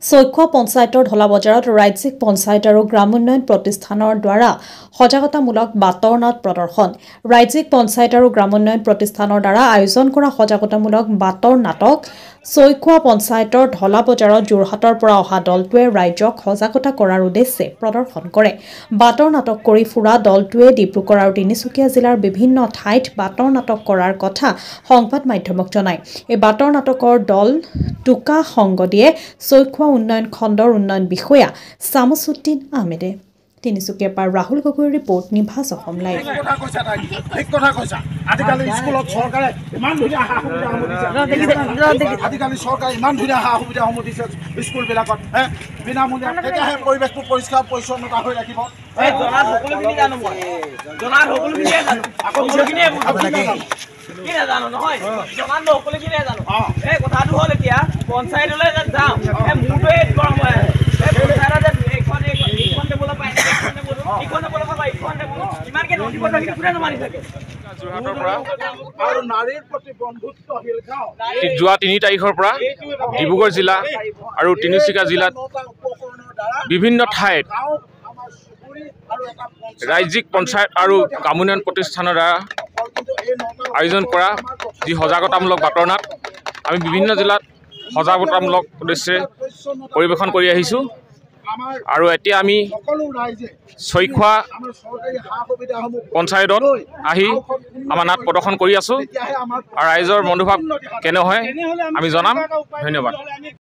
চৈখোৱা পঞ্চায়তৰ ঢলা বজাৰত ৰাজ্যিক পঞ্চায়ত আৰু গ্ৰাম উন্নয়ন প্ৰতিষ্ঠানৰ দ্বাৰা সজাগতামূলক বাতৰ নাট প্ৰদৰ্শন। ৰাজ্যিক পঞ্চায়ত আৰু গ্ৰাম উন্নয়ন প্ৰতিষ্ঠানৰ দ্বাৰা আয়োজন কৰা সজাগতামূলক বাতৰ নাটক চৈখোৱা পঞ্চায়তৰ ঢলা বজাৰত যোৰহাটৰ পৰা অহা দলটোৱে ৰাইজক সজাগতা কৰাৰ উদ্দেশ্যে প্ৰদৰ্শন কৰে। বাতৰ নাটক কৰি ফুৰা দলটোৱে ডিব্ৰুগড় আৰু তিনিচুকীয়া জিলাৰ বিভিন্ন ঠাইত বাতৰ নাটক কৰাৰ কথা সংবাদ মাধ্যমক জনায়। এই বাতৰ নাটকৰ দল টুকা সংগ দিয়ে চৈখোৱা উন্নয়ন খণ্ডৰ উন্নয়ন বিষয়া চামছুদ্দিন আহমেদে। তিনিচুকীয়াৰ পৰা ৰাহুল গগৈৰ ৰিপৰ্ট, নিভাজ অসম লাইভ। পৰিৱেশটো পৰিষ্কাৰ পৰিচ্ছন্নতা হৈ ৰাখিব। কথাটো হ'ল এতিয়া পঞ্চায়তলৈ যাওঁ যোৱা 3 তাৰিখৰ পৰা ডিব্ৰুগড় জিলা আৰু তিনিচুকীয়া জিলাত বিভিন্ন ঠাইত ৰাজ্যিক পঞ্চায়ত আৰু গ্ৰাম উন্নয়ন প্ৰতিষ্ঠানৰ দ্বাৰা আয়োজন কৰা যি সজাগতামূলক বাতৰ নাট আমি বিভিন্ন জিলাত সজাগতামূলক উদ্দেশ্যে পৰিৱেশন কৰি আহিছোঁ। আৰু এতিয়া আমি চৈখোৱা পঞ্চায়তত আহি আমাৰ নাট প্ৰদৰ্শন কৰি আছোঁ আৰু ৰাইজৰ মনোভাৱ কেনে হয় আমি জনাম। ধন্যবাদ।